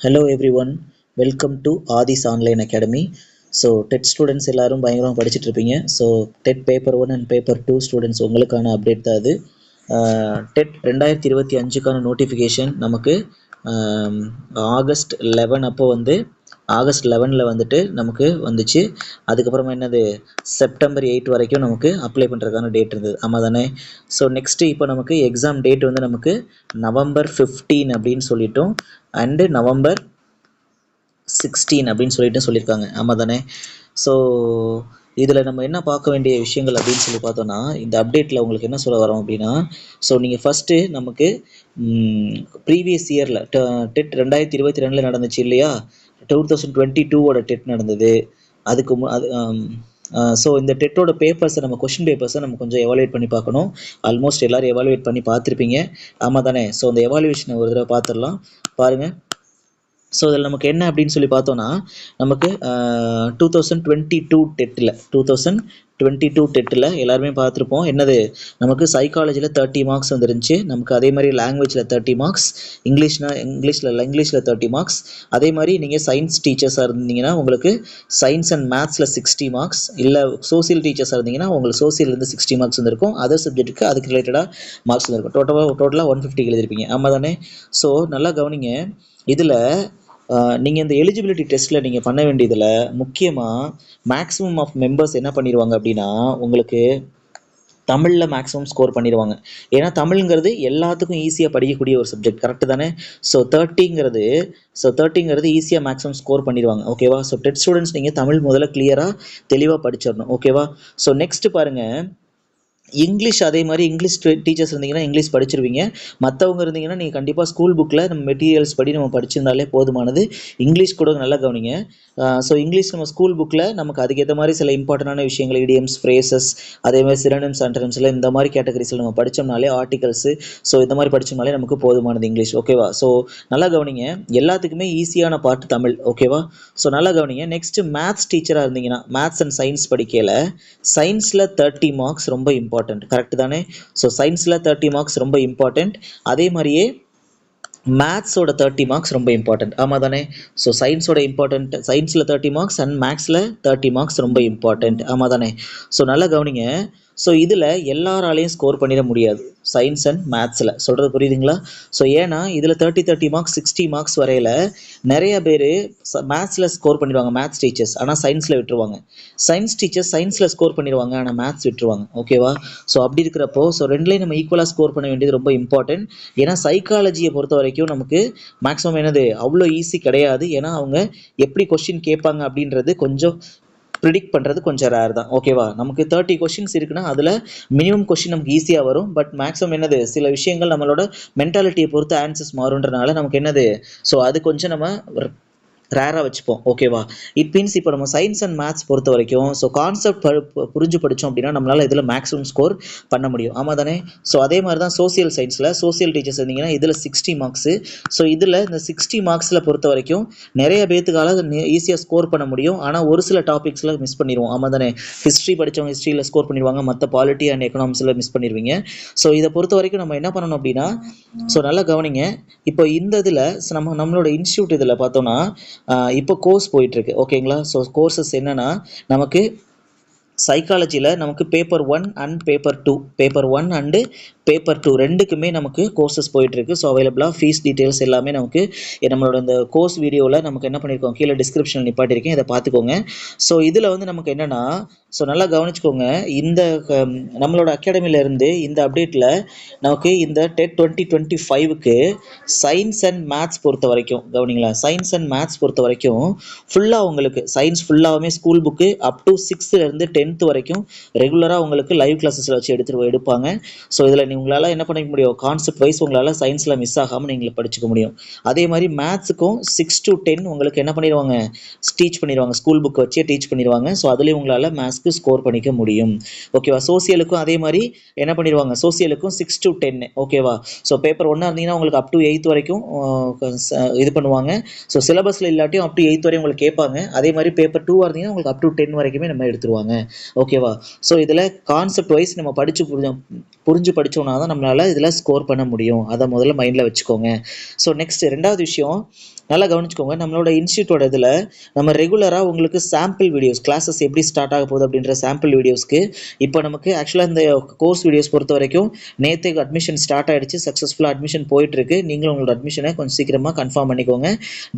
Hello everyone, welcome to Adis Online Academy. So TET students எல்லாரும் பயங்கரமாக படிச்சுட்டு இருப்பீங்க. So TET paper 1 and paper 2 students உங்களுக்கான update தான் அது. டெட் 2025க்கான நோட்டிஃபிகேஷன் நமக்கு ஆகஸ்ட் 11 அப்போ ஆகஸ்ட் 11ல் வந்துட்டு நமக்கு வந்துச்சு. அதுக்கப்புறமா என்னது செப்டம்பர் 8 வரைக்கும் நமக்கு அப்ளை பண்ணுறதுக்கான டேட் இருந்தது. ஆமாம் தானே? ஸோ நெக்ஸ்ட்டு இப்போ நமக்கு எக்ஸாம் டேட் நமக்கு நவம்பர் 15 அப்படின்னு சொல்லிட்டோம், அண்டு நவம்பர் 16 அப்படின்னு சொல்லியிருக்காங்க. ஆமாம் தானே? ஸோ இதில் நம்ம என்ன பார்க்க வேண்டிய விஷயங்கள் அப்படின்னு சொல்லி பார்த்தோன்னா, இந்த அப்டேட்டில் உங்களுக்கு என்ன சொல்ல வரோம் அப்படின்னா, ஸோ நீங்கள் ஃபஸ்ட்டு நமக்கு ப்ரீவியஸ் இயரில் டெட் 2022 நடந்துச்சு இல்லையா, 2022 டெட் நடந்தது. அதுக்கு ஸோ இந்த டெட்டோட பேப்பர்ஸை நம்ம கொஷின் பேப்பர்ஸை நம்ம கொஞ்சம் எவாலுவேட் பண்ணி பார்க்கணும். ஆல்மோஸ்ட் எல்லோரும் எவாலுவேட் பண்ணி பார்த்துருப்பீங்க. ஆமாம் தானே? ஸோ அந்த எவாலுவேஷனை ஒரு தடவை பார்த்துடலாம், பாருங்கள். ஸோ இதில் நமக்கு என்ன அப்படின்னு சொல்லி பார்த்தோன்னா, நமக்கு 2022 டெட்டில் எல்லாருமே பார்த்துருப்போம். என்னது நமக்கு சைக்காலஜியில் 30 மார்க்ஸ் வந்துருந்துச்சு நமக்கு. அதே மாதிரி லாங்குவேஜில் 30 மார்க்ஸ், இங்கிலீஷில் 30 மார்க்ஸ். அதே மாதிரி நீங்கள் சயின்ஸ் டீச்சர்ஸாக இருந்தீங்கன்னா உங்களுக்கு சயின்ஸ் அண்ட் மேத்ஸில் 60 மார்க்ஸ், இல்லை சோசியல் டீச்சர்ஸாக இருந்தீங்கன்னா உங்களுக்கு சோசியல்லேருந்து 60 மார்க்ஸ் வந்துருக்கும். அதர் சப்ஜெக்ட்டுக்கு அதுக்கு ரிலேட்டடாக மார்க்ஸ் வந்துருக்கும். டோட்டலாக 150 எழுதிருப்பீங்க. ஆமாம் தானே? ஸோ நல்லா கவனிங்க. இதில் நீங்கள் இந்த எலிஜிபிலிட்டி டெஸ்ட்டில் நீங்கள் பண்ண வேண்டியதில் முக்கியமாக மேக்ஸிமம் ஆஃப் மெம்பர்ஸ் என்ன பண்ணிடுவாங்க அப்படின்னா, உங்களுக்கு தமிழில் மேக்ஸிமம் ஸ்கோர் பண்ணிடுவாங்க. ஏன்னா தமிழ்ங்கிறது எல்லாத்துக்கும் ஈஸியாக படிக்கக்கூடிய ஒரு சப்ஜெக்ட், கரெக்டு தானே? ஸோ 30ங்கிறது ஈஸியாக மேக்ஸிமம் ஸ்கோர் பண்ணிடுவாங்க. ஓகேவா? ஸோ டெட் ஸ்டூடெண்ட்ஸ் நீங்கள் தமிழ் முதல்ல கிளியராக தெளிவாக படிச்சிடணும். ஓகேவா? ஸோ நெக்ஸ்ட்டு பாருங்கள், இங்கிலீஷ். அதே மாதிரி இங்கிலீஷ் டீச்சர்ஸ் இருந்தீங்கன்னா இங்கிலீஷ் படிச்சிருவீங்க. மற்றவங்க இருந்தீங்கன்னா நீங்கள் கண்டிப்பாக ஸ்கூல் புக்கில் நம்ம மெட்டீரியல்ஸ் படி நம்ம படிச்சிருந்தாலே போதுமானது. இங்கிலீஷ் கூட நல்லா கவனிங்க. ஸோ இங்கிலீஷ் நம்ம ஸ்கூல் புக்கில் நமக்கு அதுக்கேற்ற மாதிரி சில இம்பார்ட்டண்டான விஷயங்கள், இடியம்ஸ், ஃப்ரேசஸ், அதே மாதிரி சினோனிம்ஸ், ஆன்டோனிம்ஸில் இந்த மாதிரி கேட்டகரிஸில் நம்ம படித்தோம்னாலே, ஆர்டிகல்ஸு, ஸோ இந்த மாதிரி படித்தோம்னாலே நமக்கு போதுமானது இங்கிலீஷ். ஓகேவா? ஸோ நல்லா கவனிங்க, எல்லாத்துக்குமே ஈஸியான பார்ட் தமிழ். ஓகேவா? ஸோ நல்லா கவனிங்க. நெக்ஸ்ட்டு மேத்ஸ் டீச்சராக இருந்தீங்கன்னா மேத்ஸ் அண்ட் சயின்ஸ் படிக்கையில் சயின்ஸில் 30 மார்க்ஸ் ரொம்ப இம்பார்ட்டன்ட், கரெக்ட் தானே? ஸோ சயின்ஸில் 30 மார்க்ஸ் ரொம்ப இம்பார்ட்டன்ட். அதே மாதிரியே மேத்ஸோட 30 மார்க்ஸ் ரொம்ப இம்பார்ட்டன்ட். ஆமாம் தானே? ஸோ சயின்ஸோட இம்பார்ட்டன்ட், சயின்ஸில் 30 மார்க்ஸ் அண்ட் மேக்ஸில் 30 மார்க்ஸ் ரொம்ப இம்பார்ட்டன்ட். ஆமாம் தானே? ஸோ நல்லா கவனிங்க. ஸோ இதில் எல்லாராலையும் ஸ்கோர் பண்ணிட முடியாது சயின்ஸ் அண்ட் மேத்ஸில். சொல்கிறது புரியுதுங்களா? ஸோ ஏன்னா இதில் 30 மார்க்ஸ் 60 மார்க்ஸ் வரையில் நிறைய பேர் மேத்ஸில் ஸ்கோர் பண்ணிடுவாங்க, மேத்ஸ் டீச்சர்ஸ். ஆனால் சயின்ஸில் விட்டுருவாங்க. சயின்ஸ் டீச்சர்ஸ் சயின்ஸில் ஸ்கோர் பண்ணிடுவாங்க, ஆனால் மேத்ஸ் விட்டுருவாங்க. ஓகேவா? ஸோ அப்படி இருக்கிறப்போ ஸோ ரெண்டுலேயும் நம்ம ஈக்குவலாக ஸ்கோர் பண்ண வேண்டியது ரொம்ப இம்பார்ட்டன்ட். ஏன்னா சைக்காலஜியை பொறுத்த வரைக்கும் நமக்கு மேக்ஸிமம் என்னது அவ்வளோ ஈஸி கிடையாது. ஏன்னா அவங்க எப்படி கொஸ்டின் கேட்பாங்க அப்படின்றது கொஞ்சம் ப்ரிடிக்ட் பண்ணுறது கொஞ்சம் ரேர் தான். ஓகேவா? நமக்கு 30 கொஷின்ஸ் இருக்குன்னா அதில் மினிமம் கொஷின் நமக்கு ஈஸியாக வரும். பட் மேக்ஸிமம் என்னது சில விஷயங்கள் நம்மளோட மென்டாலிட்டியை பொறுத்து ஆன்சர்ஸ் மாறுன்றனால நமக்கு என்னது, ஸோ அது கொஞ்சம் நம்ம ரேராக வச்சுப்போம். ஓகேவா? இட் மீன்ஸ் இப்போ நம்ம சயின்ஸ் அண்ட் மேத்ஸ் பொறுத்த வரைக்கும் ஸோ கான்செப்ட் புரிஞ்சு படித்தோம் அப்படின்னா நம்மளால் இதில் மேக்ஸிமம் ஸ்கோர் பண்ண முடியும். ஆமாம் தானே? ஸோ அதே மாதிரி தான் சோசியல் சயின்ஸில் சோசியல் டீச்சர்ஸ் இருந்தீங்கன்னா இதில் 60 மார்க்ஸு. ஸோ இதில் இந்த 60 மார்க்ஸில் பொறுத்த வரைக்கும் நிறைய பேத்துக்கால ஈஸியாக ஸ்கோர் பண்ண முடியும். ஆனால் ஒரு சில டாபிக்ஸில் மிஸ் பண்ணிடுவோம். ஆமாம் தானே? ஹிஸ்ட்ரி படித்தவங்க ஹிஸ்ட்ரியில் ஸ்கோர் பண்ணிடுவாங்க, மற்ற பாலிட்டி அண்ட் எக்கனாமிக்ஸில் மிஸ் பண்ணிடுவீங்க. ஸோ இதை பொறுத்த வரைக்கும் நம்ம என்ன பண்ணணும் அப்படின்னா, ஸோ நல்லா கவனிங்க. இப்போ இந்த இதில் நம்மளோட இன்ஸ்டியூட் இதில் பார்த்தோன்னா இப்போ கோர்ஸ் போயிட்டுருக்கு. ஓகேங்களா? ஸோ கோர்சஸ் என்னென்னா நமக்கு சைக்காலஜியில் நமக்கு paper 1 and paper 1 and paper 2 ரெண்டுக்குமே நமக்கு கோர்சஸ் போயிட்டுருக்கு. ஸோ அவைலபிளாக ஃபீஸ் டீட்டெயில்ஸ் எல்லாமே நமக்கு நம்மளோட இந்த கோர்ஸ் வீடியோவில் நமக்கு என்ன பண்ணியிருக்கோம், கீழே டிஸ்கிரிப்ஷனில் நிப்பாட்டியிருக்கேன், இதை பார்த்துக்கோங்க. ஸோ இதில் நமக்கு என்னென்னா, ஸோ நல்லா கவனிச்சுக்கோங்க. இந்த நம்மளோட அகாடமியிலேருந்து இந்த அப்டேட்டில் நமக்கு இந்த டெட் 2025க்கு சயின்ஸ் அண்ட் மேத்ஸ் பொறுத்த வரைக்கும் கவனிங்களா, சயின்ஸ் அண்ட் மேத்ஸ் பொறுத்த வரைக்கும் ஃபுல்லாக உங்களுக்கு சயின்ஸ் ஃபுல்லாகவே ஸ்கூல் புக்கு அப் டு 6th-லேருந்து 10th வரைக்கும் ரெகுலராக உங்களுக்கு லைவ் கிளாஸஸில் வச்சு எடுப்பாங்க. ஸோ இதில் உங்களால் என்ன பண்ணிக்க முடியும், கான்செப்ட் வைஸ் உங்களால் சயின்ஸில் மிஸ் ஆகாமல் நீங்கள் படிச்சுக்க முடியும். அதே மாதிரி மேத்ஸுக்கும் 6 to 10 உங்களுக்கு என்ன பண்ணிடுவாங்க, டீச் பண்ணிடுவாங்க, ஸ்கூல் புக் வச்சே டீச் பண்ணிடுவாங்க. ஸோ அதுலேயும் உங்களால் மேத்ஸ்க்கு ஸ்கோர் பண்ணிக்க முடியும். ஓகேவா? சோசியலுக்கும் அதே மாதிரி என்ன பண்ணிடுவாங்க, சோசியலுக்கும் 6 to 10. ஓகேவா? ஸோ பேப்பர் 1 இருந்தீங்கன்னா உங்களுக்கு அப் டு 8th வரைக்கும் இது பண்ணுவாங்க. ஸோ சிலபஸில் இல்லாட்டியும் அப் டு 8th வரையும் உங்களுக்கு கேட்பாங்க. அதே மாதிரி பேப்பர் 2 இருந்தீங்கன்னா உங்களுக்கு அப் டு 10 வரைக்குமே நம்ம எடுத்துருவாங்க. ஓகேவா? ஸோ இதில் கான்செப்ட் வைஸ் நம்ம புரிஞ்சு படித்தோம்னா தான் நம்மளால் இதில் ஸ்கோர் பண்ண முடியும். அதை முதல்ல மைண்டில் வச்சுக்கோங்க. ஸோ நெக்ஸ்ட் ரெண்டாவது விஷயம், நல்லா கவனிச்சுக்கோங்க. நம்மளோட இன்ஸ்டியூட்டோட இதில் நம்ம ரெகுலராக உங்களுக்கு சாம்பிள் வீடியோஸ் கிளாஸஸ் எப்படி ஸ்டார்ட் ஆக போகுது அப்படின்ற சாம்பிள் வீடியோஸ்க்கு இப்போ நமக்கு ஆக்சுவலாக இந்த கோர்ஸ் வீடியோஸ் பொறுத்த வரைக்கும் நேற்றுக்கு அட்மிஷன் ஸ்டார்ட் ஆகிடுச்சு, சக்ஸஸ்ஃபுல்லாக அட்மிஷன் போயிட்டுருக்கு. நீங்களும் உங்களோட அட்மிஷனை கொஞ்சம் சீக்கிரமாக கன்ஃபார்ம் பண்ணிக்கோங்க.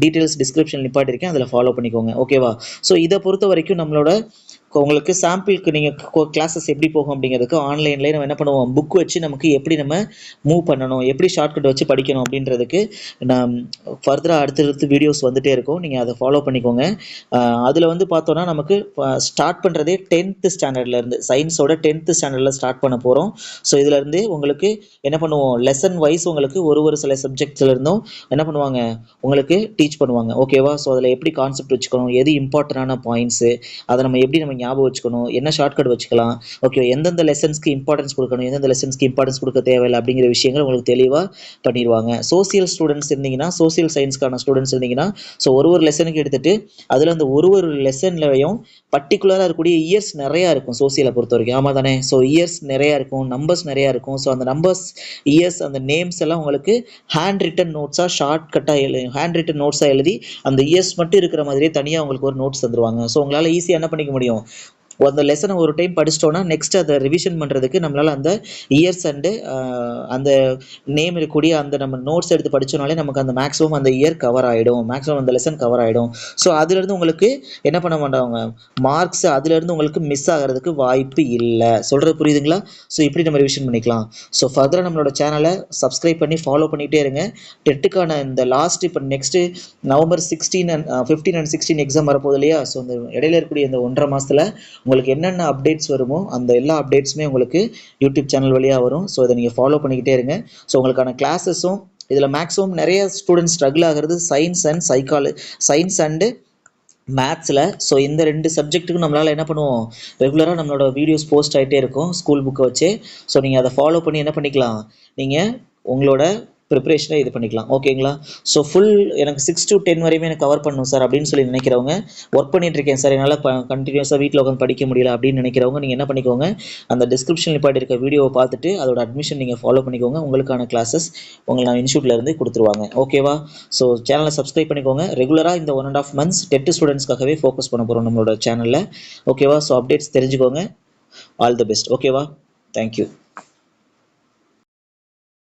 டீட்டெயில்ஸ் டிஸ்கிரிப்ஷன் நிப்பாட்டிருக்கேன், அதில் ஃபாலோ பண்ணிக்கோங்க. ஓகேவா? ஸோ இதை பொறுத்த வரைக்கும் நம்மளோட உங்களுக்கு சாம்பிளுக்கு நீங்கள் கிளாஸஸ் எப்படி போகும் அப்படிங்கிறதுக்கு ஆன்லைன்லேயே நம்ம என்ன பண்ணுவோம், புக் வச்சு நமக்கு எப்படி நம்ம மூவ் பண்ணணும், எப்படி ஷார்ட்கட் வச்சு படிக்கணும் அப்படின்றதுக்கு நான் ஃபர்தராக அடுத்தடுத்து வீடியோஸ் வந்துகிட்டே இருக்கும். நீங்கள் அதை ஃபாலோ பண்ணிக்கோங்க. அதில் வந்து பார்த்தோன்னா நமக்கு ஸ்டார்ட் பண்ணுறதே 10th ஸ்டாண்டர்ட்லேருந்து சயின்ஸோட 10th ஸ்டாண்டர்டில் ஸ்டார்ட் பண்ண போகிறோம். ஸோ இதிலேருந்து உங்களுக்கு என்ன பண்ணுவோம், லெசன் வைஸ் உங்களுக்கு ஒரு சில சப்ஜெக்ட்ஸ்லேருந்தும் என்ன பண்ணுவாங்க, உங்களுக்கு டீச் பண்ணுவாங்க. ஓகேவா? ஸோ அதில் எப்படி கான்செப்ட் வச்சுக்கணும், எது இம்பார்ட்டண்டான பாயிண்ட்ஸு, அதை நம்ம எப்படி நம்ம ஞாபகம் வச்சுக்கணும், என்ன ஷார்ட்கட் வச்சுக்கலாம், ஓகே, எந்தெந்த லெசன்ஸ்க்கு இம்பார்ட்டன்ஸ் கொடுக்கணும், எந்தெந்த லெசன்ஸ்க்கு இம்பார்ட்டன்ஸ் கொடுக்க தேவையில்லை அப்படிங்கிற விஷயங்கள் உங்களுக்கு தெளிவாக பண்ணிடுவாங்க. சோசியல் ஸ்டூடெண்ட்ஸ் இருந்தீங்கன்னா, சோசியல் சயின்ஸ்க்கான ஸ்டூடெண்ட்ஸ் இருந்தீங்கன்னா, ஸோ ஒரு லெசனுக்கு எடுத்துகிட்டு அதில் அந்த ஒரு லெசன்லையும் பர்டிகுலராக இருக்கக்கூடிய இயர்ஸ் நிறையா இருக்கும் சோசியலை பொறுத்த வரைக்கும். ஆமாம் தானே? ஸோ இயர்ஸ் நிறையா இருக்கும், நம்பர்ஸ் நிறையா இருக்கும். ஸோ அந்த நம்பர்ஸ், இயர்ஸ், அந்த நேம்ஸ் எல்லாம் உங்களுக்கு ஹேண்ட் ரிட்டன் நோட்ஸாக ஷார்ட்கட்டாக ஹேண்ட் ரிட்டன் நோட்ஸாக எழுதி அந்த இயர்ஸ் மட்டும் இருக்கிற மாதிரியே தனியாக உங்களுக்கு ஒரு நோட்ஸ் தந்துருவாங்க. ஸோ உங்களால் ஈஸியாக என்ன பண்ணிக்க முடியும், அந்த லெசனை ஒரு டைம் படிச்சிட்டோன்னா நெக்ஸ்ட் அதை ரிவிஷன் பண்ணுறதுக்கு நம்மளால் அந்த இயர்ஸ் அண்டு அந்த நேம் இருக்கக்கூடிய அந்த நம்ம நோட்ஸ் எடுத்து படித்தோனாலே நமக்கு அந்த மேக்ஸிமம் அந்த இயர் கவர் ஆகிடும், மேக்ஸிமம் அந்த லெசன் கவர் ஆகிடும். ஸோ அதுலேருந்து உங்களுக்கு என்ன பண்ண மாட்டாங்க, மார்க்ஸ் அதுலேருந்து உங்களுக்கு மிஸ் ஆகிறதுக்கு வாய்ப்பு இல்லை. சொல்கிறது புரியுதுங்களா? ஸோ இப்படி நம்ம ரிவிஷன் பண்ணிக்கலாம். ஸோ ஃபர்தராக நம்மளோட சேனலை சப்ஸ்கிரைப் பண்ணி ஃபாலோ பண்ணிகிட்டே இருங்க. டெட்டுக்கான இந்த லாஸ்ட் இப்போ நெக்ஸ்ட்டு நவம்பர் 15 and 16 எக்ஸாம் வரப்போகுது இல்லையா? ஸோ இந்த இடையில இருக்கக்கூடிய இந்த 1.5 மாதத்தில் உங்களுக்கு என்னென்ன அப்டேட்ஸ் வருமோ அந்த எல்லா அப்டேட்ஸுமே உங்களுக்கு யூடியூப் சேனல் வழியாக வரும். ஸோ இதை நீங்கள் ஃபாலோ பண்ணிக்கிட்டே இருங்க. ஸோ உங்களுக்கான கிளாஸஸும் இதில் மேக்ஸிமம் நிறைய ஸ்டூடெண்ட்ஸ் ஸ்ட்ரகிள் ஆகிறது சயின்ஸ் அண்டு மேத்ஸில். ஸோ இந்த 2 சப்ஜெக்ட்டுக்கும் நம்மளால் என்ன பண்ணுவோம், ரெகுலராக நம்மளோட வீடியோஸ் போஸ்ட் ஆகிட்டே இருக்கும் ஸ்கூல் புக்கை வச்சு. ஸோ நீங்கள் அதை ஃபாலோ பண்ணி என்ன பண்ணிக்கலாம், நீங்கள் உங்களோட ப்ரிப்ரேஷனை இது பண்ணிக்கலாம். ஓகேங்களா? ஸோ ஃபுல் எனக்கு 6 to 10 வரையுமே எனக்கு கவர் பண்ணணும் சார் அப்படின்னு சொல்லி நினைக்கிறவங்க, ஒர்க் பண்ணிட்டுருக்கேன் சார் என்னால் கண்டினியூஸாக வீட்டில் உட்காந்து படிக்க முடியல அப்படின்னு நினைக்கிறவங்க, நீங்கள் என்ன பண்ணிக்கோங்க, அந்த டிஸ்கிரிப்ஷனில் நிப்பாட்டி இருக்க வீடியோவை பார்த்துட்டு அதோட அட்மிஷன் நீங்கள் ஃபாலோ பண்ணிக்கோங்க. உங்களுக்கான கிளாஸஸ் உங்களை நான் இன்ஸ்டியூட்லேருந்து கொடுத்துருவாங்க. ஓகேவா? ஸோ சேனலை சப்ஸ்கிரைப் பண்ணிக்கோங்க. ரெகுலராக இந்த 1.5 months டெட் ஸ்டூடெண்ட்ஸ்க்காகவே ஃபோக்கஸ் பண்ண போகிறோம் நம்மளோட சேனலில். ஓகேவா? ஸோ அப்டேட்ஸ் தெரிஞ்சுக்கோங்க. All the best. ஓகேவா? தேங்க்யூ.